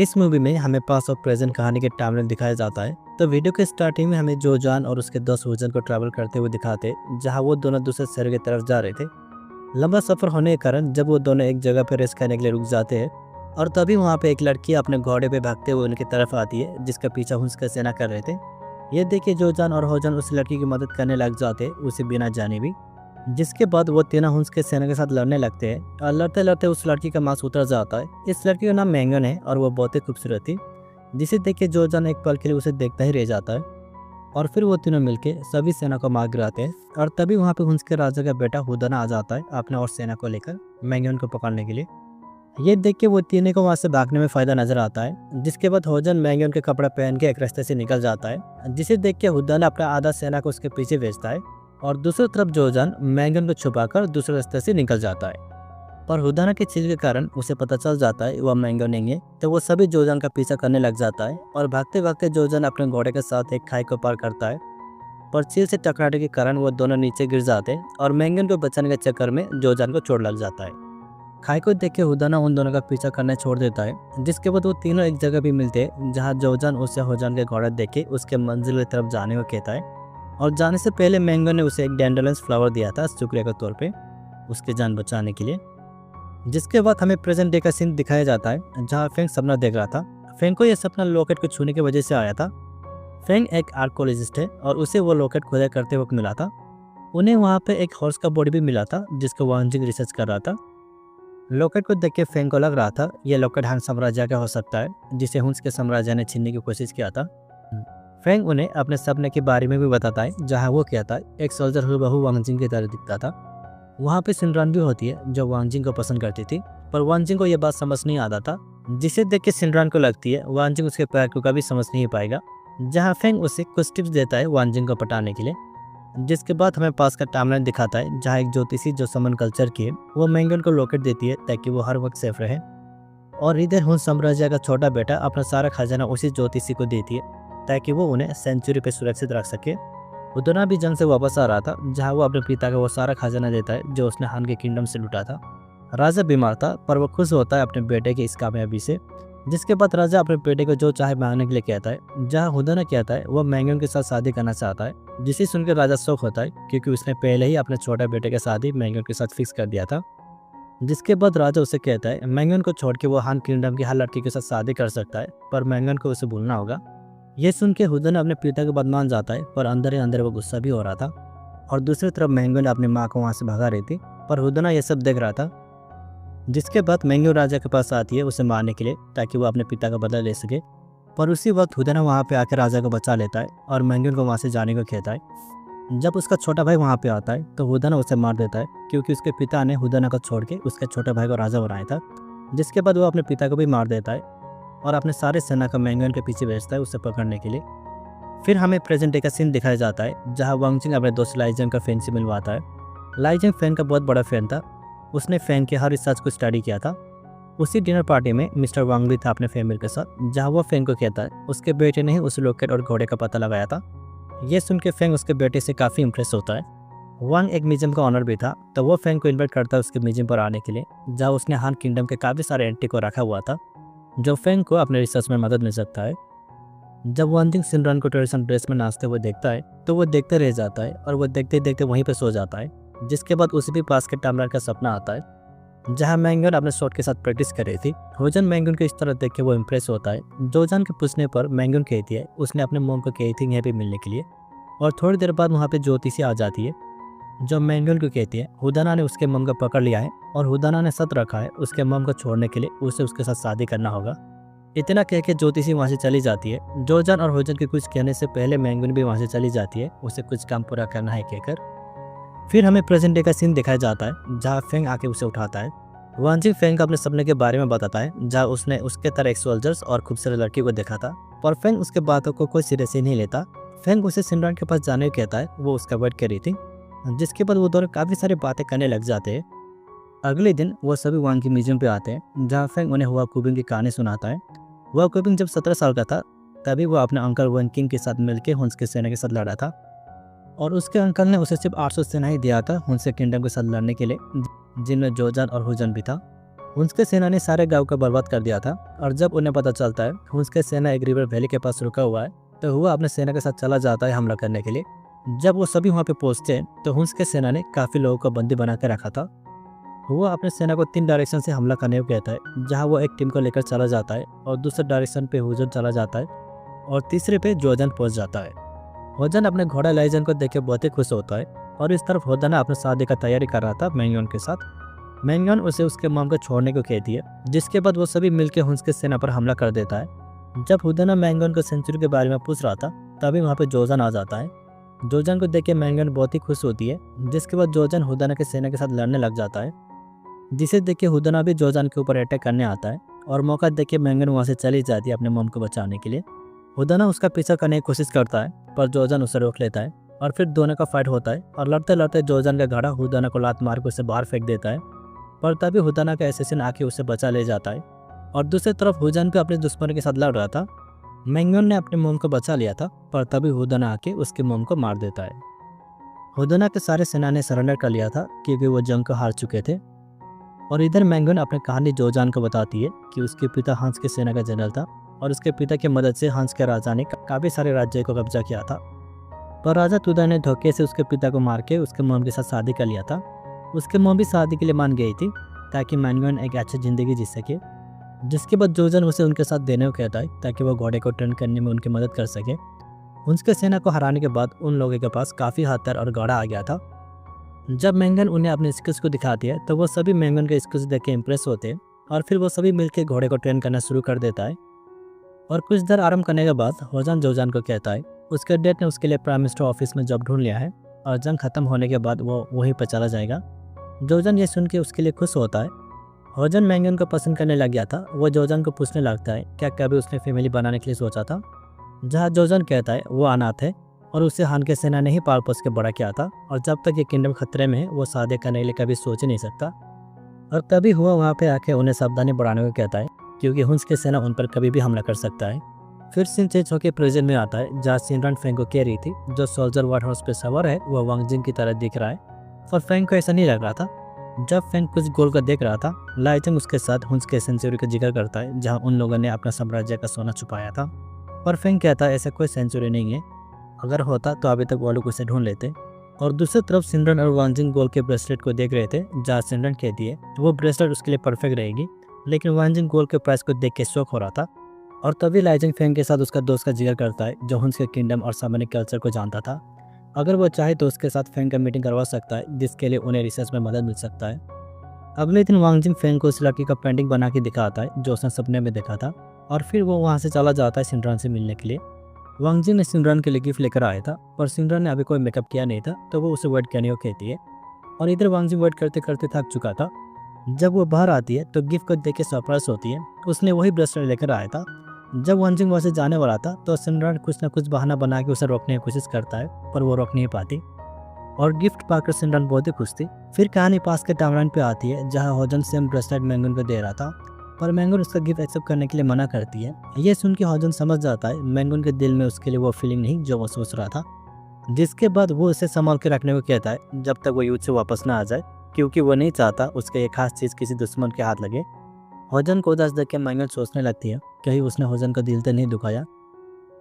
इस मूवी में हमें पास्ट और प्रेजेंट कहानी के टाइमलाइन दिखाया जाता है। तो वीडियो के स्टार्टिंग में हमें जोजान और उसके दोस्त हुजन को ट्रैवल करते हुए दिखाते, जहां वो दोनों दूसरे शहर की तरफ जा रहे थे। लंबा सफर होने के कारण जब वो दोनों एक जगह पर रेस्ट करने के लिए रुक जाते हैं, और तभी वहाँ पे एक लड़की अपने घोड़े पे भागते हुए उनकी तरफ आती है, जिसका पीछा हुंस का सेना कर रहे थे। ये देखे जोजान और होजन उस लड़की की मदद करने लग जाते, उसे बिना जाने भी। जिसके बाद वो तीनों हुंस के सेना के साथ लड़ने लगते हैं, और लड़ते लड़ते उस लड़की का मांस उतर जाता है। इस लड़की का नाम मैंगन है और वो बहुत ही खूबसूरत थी, जिसे देख के जोजान एक पल के लिए उसे देखता ही रह जाता है। और फिर वो तीनों मिलके सभी सेना को मार गिराते हैं, और तभी वहाँ पे हुंस के राजा का बेटा हुदना आ जाता है अपने और सेना को लेकर मैंगन को पकड़ने के लिए। ये देख के वो तीनों को वहाँ से भागने में फायदा नजर आता है। जिसके बाद होजन मैंगन के कपड़ा पहन के एक रास्ते से निकल जाता है, जिसे देख के हुदना अपना आधा सेना को उसके पीछे भेजता है, और दूसरी तरफ जोजान मैंगन को छुपाकर दूसरे रास्ते से निकल जाता है। पर हुदाना के चीज के कारण उसे पता चल जाता है वह मैंगन नहीं है, तो वो सभी जोजान का पीछा करने लग जाता है, और भागते भागते जोजान अपने घोड़े के साथ एक खाई को पार करता है। पर चील से टकराने के कारण वो दोनों नीचे गिर जाते हैं, और मैंगन को बचाने के चक्कर में जोजान को चोट लग जाता है। खाई को देख के हुदाना उन दोनों का पीछा करना छोड़ देता है। जिसके बाद वो तीनों एक जगह भी मिलते हैं, जहाँ जोजान उसे होजान के घोड़ा देख के उसके मंजिल की तरफ जाने को कहता है, और जाने से पहले मैंगन ने उसे एक डैंडेलियन फ्लावर दिया था शुक्रिया के तौर पे उसकी जान बचाने के लिए। जिसके बाद हमें प्रेजेंट डे का सीन दिखाया जाता है, जहाँ फेंग सपना देख रहा था। फेंग को यह सपना लॉकेट को छूने की वजह से आया था। फेंग एक आर्कोलॉजिस्ट है और उसे वो लॉकेट खुदाई करते वक्त मिला था। उन्हें वहाँ पे एक हॉर्स का बॉडी भी मिला था, जिसको वांजिंग रिसर्च कर रहा था। लॉकेट को देख के फेंग को लग रहा था यह लॉकेट हान साम्राज्य का हो सकता है, जिसे हुंस के साम्राज्य ने छीनने की कोशिश किया था। फेंग उन्हें अपने सपने के बारे में भी बताता है, जहाँ वो कहता है एक सोल्जर हुबहू वांगजिंग की तरह दिखता था। वहाँ पे सिनरान भी होती है जो वांगजिंग को पसंद करती थी, पर वांगजिंग को यह बात समझ नहीं आता था, जिसे देख के सिनरान को लगती है वांगजिंग उसके प्यार को कभी समझ नहीं पाएगा। जहाँ फेंग उसे कुछ टिप्स देता है वांगजिंग को पटाने के लिए। जिसके बाद हमें पास का टाइमलाइन दिखाता है, जहाँ एक ज्योतिषी जो समन कल्चर की है वो मैंगन को लॉकेट देती है ताकि वो हर वक्त सेफ रहे। और इधर हुंस साम्राज्य का छोटा बेटा अपना सारा खजाना उसी ज्योतिषी को देती है ताकि वो उन्हें सेंचुरी पे सुरक्षित रख सके। हुदना भी जंग से वापस आ रहा था, जहाँ वो अपने पिता का वो सारा खजाना देता है जो उसने हान के किंगडम से लूटा था। राजा बीमार था, पर वो खुश होता है अपने बेटे की इस कामयाबी से। जिसके बाद राजा अपने बेटे को जो चाहे मांगने के लिए कहता है, जहाँ हुदना कहता है वह मैंगन के साथ शादी करना चाहता है, जिसे सुनकर राजा शौक होता है क्योंकि उसने पहले ही अपने छोटे बेटे की शादी मैंगन के साथ फिक्स कर दिया था। जिसके बाद राजा उसे कहता है मैंगन को छोड़ के वो हान किंगडम की हर लड़की के साथ शादी कर सकता है, पर मैंगन को उसे भूलना होगा। ये सुन के हुदना अपने पिता के बात मान जाता है, पर अंदर ही अंदर वो गुस्सा भी हो रहा था। और दूसरी तरफ मैंगन अपनी माँ को वहाँ से भगा रही थी, पर हुदना ये सब देख रहा था। जिसके बाद मैंगन राजा के पास आती है उसे मारने के लिए ताकि वो अपने पिता का बदला ले सके, पर उसी वक्त हुदना वहाँ पे आकर राजा को बचा लेता है और मैंगन को वहाँ से जाने को कहता है। जब उसका छोटा भाई वहाँ पे आता है तो हुदना उसे मार देता है, क्योंकि उसके पिता ने हुदना को छोड़ के उसके छोटे भाई को राजा बनाया था। जिसके बाद वो अपने पिता को भी मार देता है और अपने सारे सेना को मैंगन के पीछे भेजता है उसे पकड़ने के लिए। फिर हमें प्रेजेंट डे का सीन दिखाया जाता है, जहाँ वांगजिंग अपने दोस्त लाइजंग का फैन से मिलवाता है। लाइजंग फैन का बहुत बड़ा फैन था, उसने फैन के हर रिसर्च को स्टडी किया था। उसी डिनर पार्टी में मिस्टर वांग भी था अपने फैमिली के साथ, जहाँ वो फैन को कहता है उसके बेटे ने ही उस लॉकेट और घोड़े का पता लगाया था। ये सुन के फैंग उसके बेटे से काफ़ी इंप्रेस होता है। वांग एक म्यूजियम का ऑनर भी था, तो वो फैंग को इन्वाइट करता है उसके म्यूजियम पर आने के लिए, जहाँ उसने हान किंगडम के काफ़ी सारे एंटीक को रखा हुआ था, जो फैंग को अपने रिसर्च में मदद मिल सकता है। जब वांजिंग सिनरान को ट्रेडिशनल ड्रेस में नाचते हुए देखता है तो वो देखते रह जाता है, और वो देखते देखते वहीं पर सो जाता है। जिसके बाद उसे भी पास के टाइमलाइन का सपना आता है, जहाँ मैंगन अपने शॉट के साथ प्रैक्टिस कर रही थी। होजन मैंगन को इस तरह देख के वो इम्प्रेस होता है। जोजान के पूछने पर मैंगन कहती है उसने अपने मोम को कही थी यहाँ पे मिलने के लिए, और थोड़ी देर बाद वहाँ पे ज्योतिषी आ जाती है, जो मैंगन को कहती है हुदाना ने उसके मम को पकड़ लिया है और हुदाना ने सत रखा है उसके मम को छोड़ने के लिए उसे उसके साथ शादी करना होगा। इतना कह के ज्योतिषी वहाँ से चली जाती है। जोजान और होजन के कुछ कहने से पहले मैंगन भी वहाँ से चली जाती है, उसे कुछ काम पूरा करना है कहकर। फिर हमें प्रेजेंट डे का सीन दिखाया जाता है, जहाँ फेंग आके उसे उठाता है। वांजिंग फेंग को अपने सपने के बारे में बताता है, जहाँ उसने उसके तरह एक सोल्जर्स और खूबसूरत लड़की को देखा था, पर फेंग उसके बातों को कोई सिरे से नहीं लेता। फेंग उसे सिनरान के पास जाने को कहता है, वो उसका वेट कर रही थी। जिसके बाद वो दोनों काफ़ी सारी बातें करने लग जाते हैं। अगले दिन वो सभी वांग की म्यूजियम पे आते हैं, जहाँ फेंग उन्हें हुआ कुबिंग की कहानी सुनाता है। हुआ कुबिंग जब 17 साल का था, तभी वो अपने अंकल वन किंग के साथ मिलकर हुंस की सेना के साथ लड़ा था, और उसके अंकल ने उसे सिर्फ 800 सेना ही दिया था हुंस किंगडम के साथ लड़ने के लिए, जिनमें जोजान और हुजन भी था। हुंस सेना ने सारे गांव को बर्बाद कर दिया था और जब उन्हें पता चलता है हुंस सेना एक रिवर वैली के पास रुका हुआ है तो हुआ अपने सेना के साथ चला जाता है हमला करने के लिए। जब वो सभी वहाँ पे पहुँचते हैं तो हुंस सेना ने काफ़ी लोगों को बंदी बना के रखा था। हुआ अपने सेना को 3 डायरेक्शन से हमला करने को कहता है, जहाँ वो एक टीम को लेकर चला जाता है और दूसरे डायरेक्शन पे हुजन चला जाता है और तीसरे पे जोजन पहुँच जाता है। होजन अपने घोड़ा लाइजन को देख के बहुत ही खुश होता है और इस तरफ होदाना अपने शादी का तैयारी कर रहा था मैंगन के साथ। मैंगन उसे उसके मॉम को छोड़ने को कहती है, जिसके बाद वो सभी मिलकर हुंस के सेना पर हमला कर देता है। जब होदाना मैंगन को सेंचुरी के बारे में पूछ रहा था तभी वहाँ पे जोजन आ जाता है। जोजन को देख के मैंगन बहुत ही खुश होती है, जिसके बाद जोजन होदाना के सेना के साथ लड़ने लग जाता है, जिसे देख के होदाना भी जोजन के ऊपर अटैक करने आता है और मौका देख के मैंगन वहाँ से चली जाती है अपने मॉम को बचाने के लिए। होदाना उसका पीछा करने की कोशिश करता है पर जोजन उसे रोक लेता है और फिर दोनों का फाइट होता है और लड़ते लड़ते जोजन का घड़ा होदाना को लात मार के उसे बाहर फेंक देता है, पर तभी होदाना का एसेसिन आके उसे बचा ले जाता है। और दूसरी तरफ होजन भी अपने दुश्मन के साथ लड़ रहा था। मैंगन ने अपने मोम को बचा लिया था पर तभी होदाना आके उसके मोम को मार देता है। होदाना के सारे सेना ने सरेंडर कर लिया था क्योंकि वो जंग को हार चुके थे। और इधर मैंगन अपनी कहानी जोजान को बताती है कि उसके पिता हंस के सेना का जनरल था और उसके पिता की मदद से हंस के राजा ने काफ़ी सारे राज्य को कब्जा किया था, पर राजा तुदा ने धोखे से उसके पिता को मार के उसके मोम के साथ शादी कर लिया था। उसके मोम भी शादी के लिए मान गई थी ताकि मैंगन एक अच्छी ज़िंदगी जी सके। जिसके बाद जोजन उसे उनके साथ देने को कहता है ताकि वो घोड़े को ट्रेन करने में उनकी मदद कर सके। उनके सेना को हराने के बाद उन लोगों के पास काफ़ी हथियार और घोड़ा आ गया था। जब मैंगन उन्हें अपने स्किल्स को दिखाती है तो वो सभी मैंगन के स्किल्स देख के इम्प्रेस होते हैं और फिर वो सभी मिलकर घोड़े को ट्रेन करना शुरू कर देता है। और कुछ देर आराम करने के बाद होजन जोजान को कहता है उसके डैड ने उसके लिए प्राइम मिनिस्टर ऑफिस में जॉब ढूंढ लिया है और जंग खत्म होने के बाद वो वहीं पर चला जाएगा। जोजन ये सुन के उसके लिए खुश होता है। होजन मैंगन को पसंद करने लग गया था। वो जोजन को पूछने लगता है क्या कभी उसने फैमिली बनाने के लिए सोचा था, जहाँ जोजन कहता है वो अनाथ है और उसे हान के सेना ने ही पाल पोस के बड़ा किया था और जब तक ये किंगडम खतरे में है वो शादी करने के लिए कभी सोच ही नहीं सकता। और तभी हुआ वहाँ पे आके उन्हें सावधानी बढ़ाने को कहता है क्योंकि हुंस के सेना उन पर कभी भी हमला कर सकता है। फिर सीन चेंज होकर प्रेजेंट में आता है जहाँ सिमरन फेंग को कह रही थी जो सोल्जर वाइट हॉर्स पे सवार है वो वांगजिंग की तरह दिख रहा है, पर फेंग को ऐसा नहीं लग रहा था। जब फेंग कुछ गोल को देख रहा था लाइजंग उसके साथ हुंस के सेंचुरी का जिक्र करता है जहाँ उन लोगों ने अपना साम्राज्य का सोना छुपाया था, पर फेंग कहता है ऐसा कोई सेंचुरी नहीं है, अगर होता तो अभी तक वो लोग उसे ढूंढ लेते। और दूसरी तरफ सिमरन और वांगजिंग गोल के ब्रेसलेट को देख रहे थे जहाँ सिमरन कहती है वो ब्रेसलेट उसके लिए परफेक्ट रहेगी, लेकिन वांगजिंग गोल के प्राइस को देख के शौक हो रहा था। और तभी लाइजंग फेंग के साथ उसका दोस्त का जिक्र करता है जो हुंस के किंगडम और सामान्य कल्चर को जानता था। अगर वो चाहे तो उसके साथ फेंग का मीटिंग करवा सकता है जिसके लिए उन्हें रिसर्च में मदद मिल सकता है। अगले दिन वांगजिंग फेंग को उस लड़की का पेंटिंग बना के दिखाता है जो उसने सपने में देखा था और फिर वो वहाँ से चला जाता है सिमरन से मिलने के लिए। वांगजिंग ने सिमरन के लिए गिफ्ट लेकर आया था पर सिमरन ने अभी कोई मेकअप किया नहीं था तो वो उसे वेट करने को कहती है और इधर वांगजिंग वेट करते करते थक चुका था। जब वो बाहर आती है तो गिफ्ट को देख के सरप्राइज होती है, उसने वही ब्रेसलेट लेकर आया था। जब वांगजिंग वहाँ से जाने वाला था तो सिमरन कुछ न कुछ बहाना बना के उसे रोकने की कोशिश करता है पर वो रोक नहीं पाती और गिफ्ट पाकर सिमरन बहुत ही खुश थी। फिर कहानी पास के टाइमलाइन पे आती है जहाँ होजन सेम ब्रेसलेट मैंगन को दे रहा था पर मैंगन उसका गिफ्ट एक्सेप्ट करने के लिए मना करती है। ये सुन के होजन समझ जाता है मैंगन के दिल में उसके लिए वो फीलिंग नहीं जो वो सोच रहा था, जिसके बाद वो उसे संभाल के रखने को कहता है जब तक वो युद्ध से वापस ना आ जाए क्योंकि वो नहीं चाहता उसका ये खास चीज़ किसी दुश्मन के हाथ लगे। होजन को उदास देख के मैंगन सोचने लगती है कहीं उसने होजन का दिल तो नहीं दुखाया।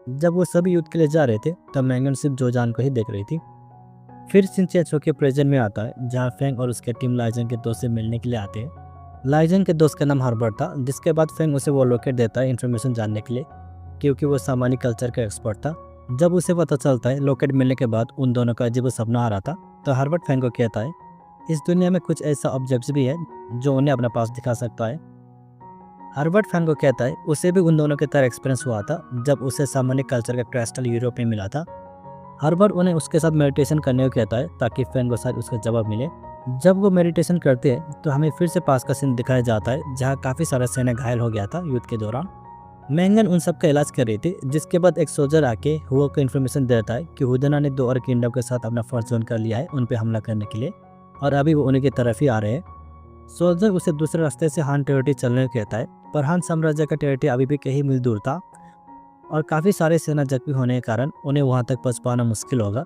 जब वो सभी युद्ध के लिए जा रहे थे तब मैंगन सिर्फ जोजान को ही देख रही थी। फिर सिंचिया के प्रेजेंट में आता है जहाँ फेंग और उसके टीम लाइजंग के दोस्त से मिलने के लिए आते हैं। लाइजंग के दोस्त का नाम हर्बर्ट था, जिसके बाद फेंग उसे वो लोकेट देता है इन्फॉर्मेशन जानने के लिए क्योंकि वो सामान्य कल्चर का एक्सपर्ट था। जब उसे पता चलता है लोकेट मिलने के बाद उन दोनों का अजीब सपना आ रहा था तो हर्बर्ट फेंग को कहता है इस दुनिया में कुछ ऐसा ऑब्जेक्ट्स भी है जो उन्हें अपना पास दिखा सकता है। हर्बर्ट फेंग को कहता है उसे भी उन दोनों की तरह एक्सपीरियंस हुआ था जब उसे सामान्य कल्चर का क्रिस्टल यूरोप में मिला था। हर्बर्ट उन्हें उसके साथ मेडिटेशन करने को कहता है ताकि फेंग को शायद उसका जवाब मिले। जब वो मेडिटेशन करते हैं तो हमें फिर से पास का सीन दिखाया जाता है जहाँ काफ़ी सारा सेना घायल हो गया था युद्ध के दौरान। मैंगन उन सब का इलाज कर रही थी, जिसके बाद एक सोल्जर आके हुआ को इन्फॉर्मेशन देता है कि हुदना ने 2 और किंगडम के साथ अपना फर्ज जोन कर लिया है उन पे हमला करने के लिए और अभी वो उन्हीं की तरफ ही आ रहे हैं। सोल्जर उसे दूसरे रास्ते से हान टेरिटरी चलने को कहता है पर हान साम्राज्य का टेरिटरी अभी भी कहीं मील दूर था और काफ़ी सारे सेना जख्मी होने के कारण उन्हें वहाँ तक पहुँच पाना मुश्किल होगा।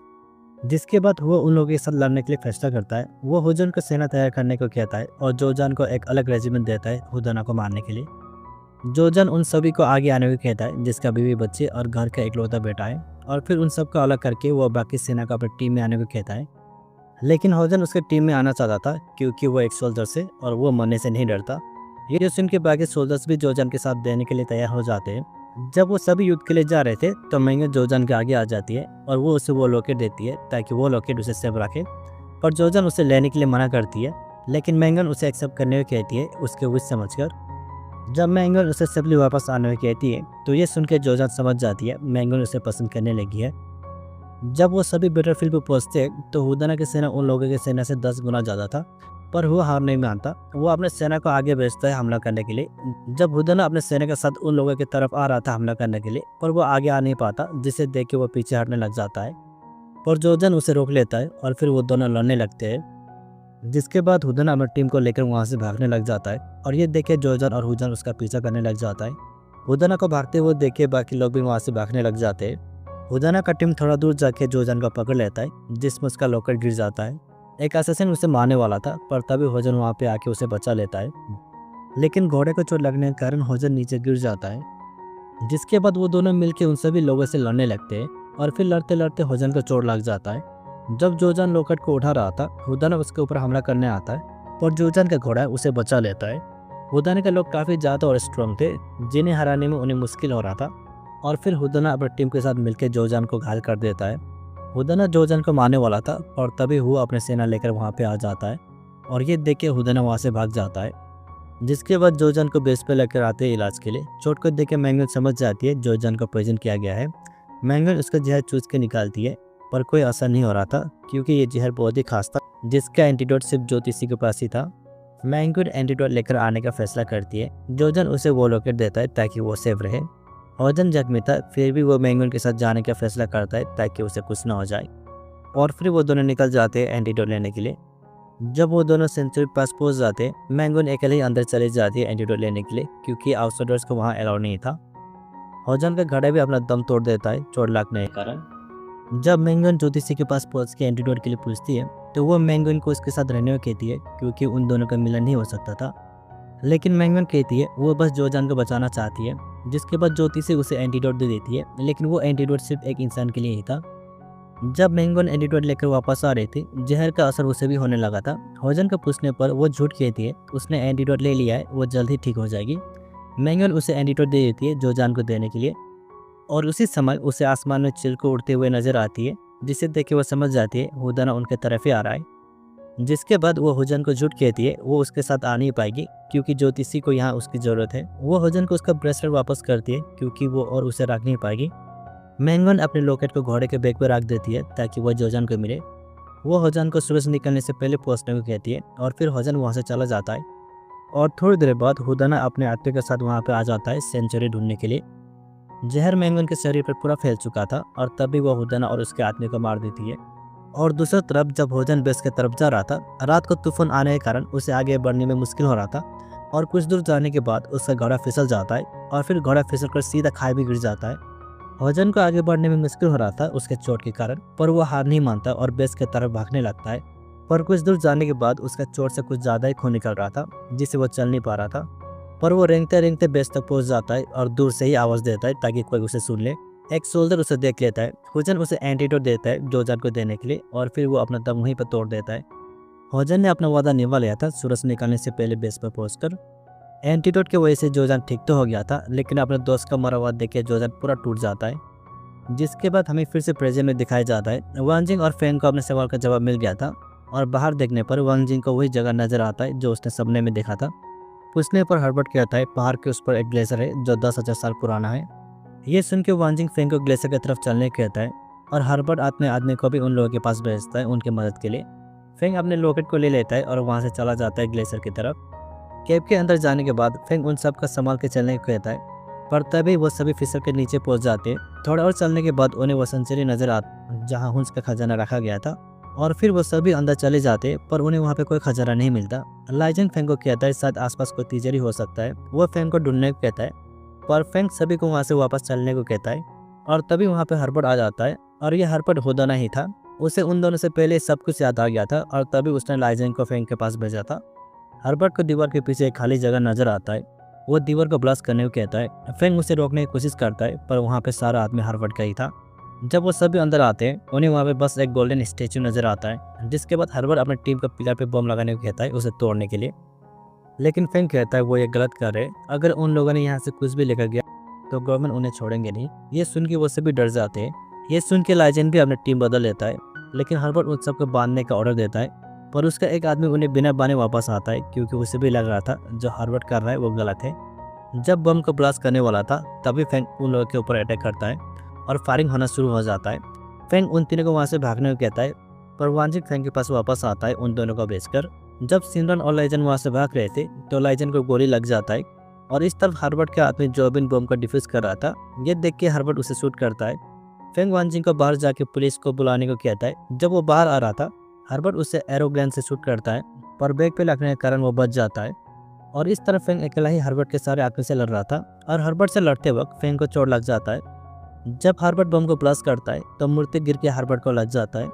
जिसके बाद वो उन लोगों के साथ लड़ने के लिए फैसला करता है। वो हुजन को सेना तैयार करने को कहता है और जोजान को एक अलग रेजिमेंट देता है हुदाना को मारने के लिए। जोजान उन सभी को आगे आने को कहता है जिसका बीवी बच्चे और घर का इकलौता बेटा है, और फिर उन सबको अलग करके वो बाकी सेना को अपनी टीम में आने को कहता है। लेकिन होजन उसके टीम में आना चाहता था क्योंकि वो एक सोल्जर से और वो मरने से नहीं डरता। ये सुन के बाकी सोल्जर्स भी जोजान के साथ देने के लिए तैयार हो जाते हैं। जब वो सभी युद्ध के लिए जा रहे थे तो मैंगन जोजान के आगे आ जाती है और वो उसे वो लॉकेट देती है ताकि वो लॉकेट उसे सेव रखे, पर जोजान उसे लेने के लिए मना करती है। लेकिन मैंगन उसे एक्सेप्ट करने को कहती है उसके विश समझकर। जब मैंगन उसे सेफली वापस आने को कहती है तो ये सुन के जोजान समझ जाती है मैंगन उसे पसंद करने लगी है। जब वो सभी बैटलफील्ड पर पहुंचते तो हुदाना की सेना उन लोगों की सेना से 10 गुना ज़्यादा था, पर वो हार नहीं मानता। वो अपने सेना को आगे भेजता है हमला करने के लिए। जब हुदाना अपने सेना के साथ उन लोगों की तरफ आ रहा था हमला करने के लिए, पर वो आगे आ नहीं पाता, जिसे देख के वो पीछे हटने लग जाता है। पर जोजन उसे रोक लेता है और फिर वो दोनों लड़ने लगते हैं। जिसके बाद हुदाना अपनी टीम को लेकर वहाँ से भागने लग जाता है और ये देख के जोजन और हुजन उसका पीछा करने लग जाता है। हुदाना को भागते हुए देख के बाकी लोग भी वहाँ से भागने लग जाते हैं। हुदाना का टीम थोड़ा दूर जाके जोजन को पकड़ लेता है जिसमें उसका लॉकेट गिर जाता है। एक असैसिन उसे मारने वाला था, पर तभी होजन वहाँ पे आके उसे बचा लेता है, लेकिन घोड़े को चोट लगने के कारण होजन नीचे गिर जाता है। जिसके बाद वो दोनों मिलकर उन सभी लोगों से लड़ने लगते हैं और फिर लड़ते लड़ते होजन को चोट लग जाता है। जब जोजन लॉकेट को उठा रहा था हुदाना उसके ऊपर हमला करने आता है, पर जोजन का घोड़ा उसे बचा लेता है। हुदाना के लोग काफ़ी ज़्यादा और स्ट्रॉन्ग थे जिन्हें हराने में उन्हें मुश्किल हो रहा था, और फिर हुदाना अपनी टीम के साथ मिलकर जोजन को घायल कर देता है। हुदाना जोजन को मारने वाला था और तभी वो अपने सेना लेकर वहाँ पे आ जाता है और ये देख के हुदाना वहाँ से भाग जाता है। जिसके बाद जोजन को बेस पे लेकर आते हैं इलाज के लिए। चोट को देख के मैंगन समझ जाती है जोजन को पॉइजन किया गया है। मैंगन उसका जहर चूस के निकालती है, पर कोई असर नहीं हो रहा था क्योंकि ये जहर बहुत ही खास था जिसका एंटीडोट सिर्फ ज्योतिषी के पास ही था। मैंगन एंटीडोट लेकर आने का फैसला करती है। जोजन उसे वो लॉकेट देता है ताकि वो सेफ रहे। होजन जख्मी था, फिर भी वो मैंगन के साथ जाने का फैसला करता है ताकि उसे कुछ ना हो जाए, और फिर वो दोनों निकल जाते हैं एंटीडोट लेने के लिए। जब वो दोनों सेंचुरी पास पहुंच जाते हैं, मैंगन अकेले ही अंदर चले जाती है एंटीडोट लेने के लिए क्योंकि आउटसाइडर्स को वहाँ अलाउ नहीं था। होजन का घड़ा भी अपना दम तोड़ देता है चोट लगने के कारण। जब मैंगन ज्योतिषी के पास पहुंच के एंटीडोट के लिए पूछती है तो वो मैंगन को उसके साथ रहने को कहती है क्योंकि उन दोनों का मिलन नहीं हो सकता था। लेकिन मैंगन कहती है वो बस जोजन को बचाना चाहती है। जिसके बाद ज्योतिषी उसे एंटीडोट दे देती है, लेकिन वो एंटीडोट सिर्फ एक इंसान के लिए ही था। जब मैंगन एंटीडोट लेकर वापस आ रही थी, जहर का असर उसे भी होने लगा था। होजन का पूछने पर वो झूठ कहती है उसने एंटीडोट ले लिया है, वो जल्द ही ठीक हो जाएगी। मैंगन उसे एंटीडोट दे देती है जोजन को देने के लिए, और उसी समय उसे आसमान में चिल को उड़ते हुए नजर आती है, जिसे देख के वो समझ जाती है हुदाना उनके तरफ ही आ रहा है। जिसके बाद वो हुजन को झूठ कहती है वो उसके साथ आ नहीं पाएगी क्योंकि ज्योतिषी को यहाँ उसकी ज़रूरत है। वो हुजन को उसका ब्रेसलेट वापस करती है क्योंकि वो और उसे रख नहीं पाएगी। मैंगन अपने लॉकेट को घोड़े के बैग पर रख देती है ताकि वह जोजन को मिले। वो हुजन को सूरज निकलने से पहले पहुँचने को कहती है और फिर हुजन वहाँ से चला जाता है। और थोड़ी देर बाद हुदाना अपने आत्मा के साथ वहाँ पर आ जाता है सेंचुरी ढूंढने के लिए। जहर मैंगन के शरीर पर पूरा फैल चुका था और तभी वह हुदाना और उसके आत्मा को मार देती है। और दूसरी तरफ जब होजन बेस की तरफ जा रहा था, रात को तूफान आने के कारण उसे आगे बढ़ने में मुश्किल हो रहा था, और कुछ दूर जाने के बाद उसका घोड़ा फिसल जाता है और फिर घोड़ा फिसल कर सीधा खाई में गिर जाता है। होजन को आगे बढ़ने में मुश्किल हो रहा था उसके चोट के कारण, पर वो हार नहीं मानता और बेस की तरफ भागने लगता है। पर कुछ दूर जाने के बाद उसका चोट से कुछ ज़्यादा ही खून निकल रहा था जिससे वो चल नहीं पा रहा था, पर वो रेंगते रेंगते बेस तक पहुँच जाता है और दूर से ही आवाज़ देता है ताकि कोई उसे सुन ले। एक सोल्जर उसे देख लेता है। होजन उसे एंटीडोट देता है जोजन को देने के लिए और फिर वो अपना दम वहीं पर तोड़ देता है। होजन ने अपना वादा निभा लिया था सूरज निकलने से पहले बेस पर पहुंचकर। एंटीडोट की वजह से जोजन ठीक तो हो गया था, लेकिन अपने दोस्त का मरा हुआ देख के जोजन पूरा टूट जाता है। जिसके बाद हमें फिर से प्रेजेंट में दिखाया जाता है। वांजिंग और फेंग को अपने सवाल का जवाब मिल गया था और बाहर देखने पर वांजिंग को वही जगह नजर आता है जो उसने सपने में देखा था। पूछने पर हर्बर्ट कहता है पहाड़ के उस पर एक ग्लेशियर है जो 10,000 साल पुराना है। ये सुन के वांजिंग फेंग को ग्लेशियर की तरफ चलने कहता है और हर्बर्ट अपने आदमी को भी उन लोगों के पास भेजता है उनकी मदद के लिए। फेंग अपने लॉकेट को ले लेता है और वहाँ से चला जाता है ग्लेशियर की तरफ। केव के अंदर जाने के बाद फेंग उन सब का संभाल के चलने को कहता है, पर तभी वो सभी फिसल के नीचे पहुँच जाते हैं। थोड़ा और चलने के बाद उन्हें वो सेंचुरी नजर आता जहाँ हुंस का खजाना रखा गया था, और फिर वो सभी अंदर चले जाते पर उन्हें वहाँ पे कोई खजाना नहीं मिलता। लाइजन फेंग को कहता है शायद आसपास कोई तिजोरी हो सकता है। वो फेंग को ढूंढने को कहता है, पर फेंग सभी को वहाँ से वापस चलने को कहता है। और तभी वहाँ पे हर्बर्ट आ जाता है और ये हर्बर्ट हुदाना ही था उसे उन दोनों से पहले सब कुछ याद आ गया था और तभी उसने लाइजन को फेंग के पास भेजा था। हर्बर्ट को दीवार के पीछे एक खाली जगह नजर आता है। वो दीवार को ब्लास्ट करने को कहता है। फेंग उसे रोकने की कोशिश करता है पर वहाँ पे सारा आदमी हर्बर्ट का ही था। जब वो सभी अंदर आते हैं उन्हें वहाँ पे बस एक गोल्डन स्टैचू नजर आता है, जिसके बाद हर्बर्ट अपनी टीम का पिलर पे बम लगाने को कहता है उसे तोड़ने के लिए। लेकिन फेंग कहता है वो ये गलत कर रहे, अगर उन लोगों ने यहाँ से कुछ भी लेकर गया तो गवर्नमेंट उन्हें छोड़ेंगे नहीं। ये सुन के वो सभी डर जाते हैं। ये सुन के लाइजन भी अपनी टीम बदल लेता है, लेकिन हर्बर्ट उन सबको बांधने का ऑर्डर देता है। पर उसका एक आदमी उन्हें बिना बांधे वापस आता है, क्योंकि उसे भी लग रहा था जो हर्बर्ट कर रहा है वो गलत है। जब बम को ब्लास्ट करने वाला था तभी फेंग उन लोगों के ऊपर अटैक करता है और फायरिंग होना शुरू हो जाता है। फेंग उन तीनों को वहाँ से भागने को कहता है, पर वांजिक फेंग के पास वापस आता है उन दोनों को बेचकर। जब सिमरन और लाइजन वहाँ से भाग रहे थे तो लाइजन को गोली लग जाता है और इस तरफ हर्बर्ट का आदमी जो बिन बम का डिफ्यूज कर रहा था, ये देख के हर्बर्ट उसे शूट करता है। फेंग वांजिंग को बाहर जाके पुलिस को बुलाने को कहता है। जब वो बाहर आ रहा था हर्बर्ट उसे एरोगन से शूट करता है, पर बैग पे लगने के कारण वो बच जाता है। और इस तरफ फेंग अकेला ही हर्बर्ट के सारे आदमी से लड़ रहा था और हर्बर्ट से लड़ते वक्त फेंग को चोट लग जाता है। जब हर्बर्ट बम को ब्लास्ट करता है तो मूर्ति गिर के हर्बर्ट को लग जाता है।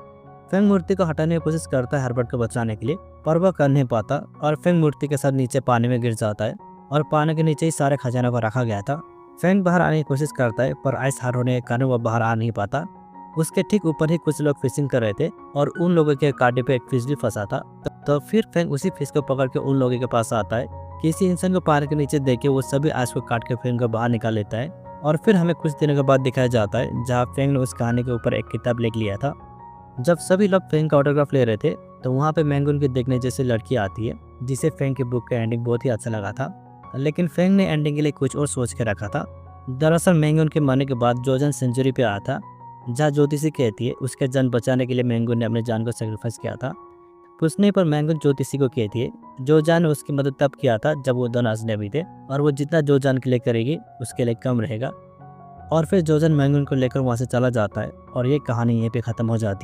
फेंग मूर्ति को हटाने की कोशिश करता है हर्बर्ट को बचाने के लिए, पर वह कर नहीं पाता और फेंग मूर्ति के साथ नीचे पानी में गिर जाता है और पानी के नीचे ही सारे खजानों को रखा गया था। फेंग बाहर आने की कोशिश करता है पर आइस हार्ड होने के कारण वह बाहर आ नहीं पाता। उसके ठीक ऊपर ही कुछ लोग फिशिंग कर रहे थे और उन लोगों के कांटे पे एक फिश भी फंसा था। तो फिर फेंग उसी फिश को पकड़ के उन लोगों के पास आता है। किसी इंसान को पानी के नीचे देख के वो सभी आइस को काट के फेंग को बाहर निकाल लेता है। और फिर हमें कुछ दिनों के बाद दिखाया जाता है जहाँ फेंग ने उस कहानी के ऊपर एक किताब लिख लिया था। जब सभी लोग फेंग का ऑटोग्राफ ले रहे थे तो वहाँ पे मैंगून के देखने जैसी लड़की आती है, जिसे फेंग की बुक का एंडिंग बहुत ही अच्छा लगा था। लेकिन फेंग ने एंडिंग के लिए कुछ और सोच के रखा था। दरअसल मैंगून के मरने के बाद जोजन सेंचुरी पे आया था, जहाँ ज्योतिषी कहती है उसके जान बचाने के लिए मैंगून ने अपनी जान को सेक्रीफाइस किया था। पूछने पर मैंगून ज्योतिषी को कहती है जोजान ने उसकी मदद तब किया था जब वो दोनों अजनबी थे, और वो जितना जोजान के लिए करेगी उसके लिए कम रहेगा। और फिर जोजन मैंगून को लेकर वहाँ से चला जाता है और ये कहानी यहीं पे ख़त्म हो जाती है।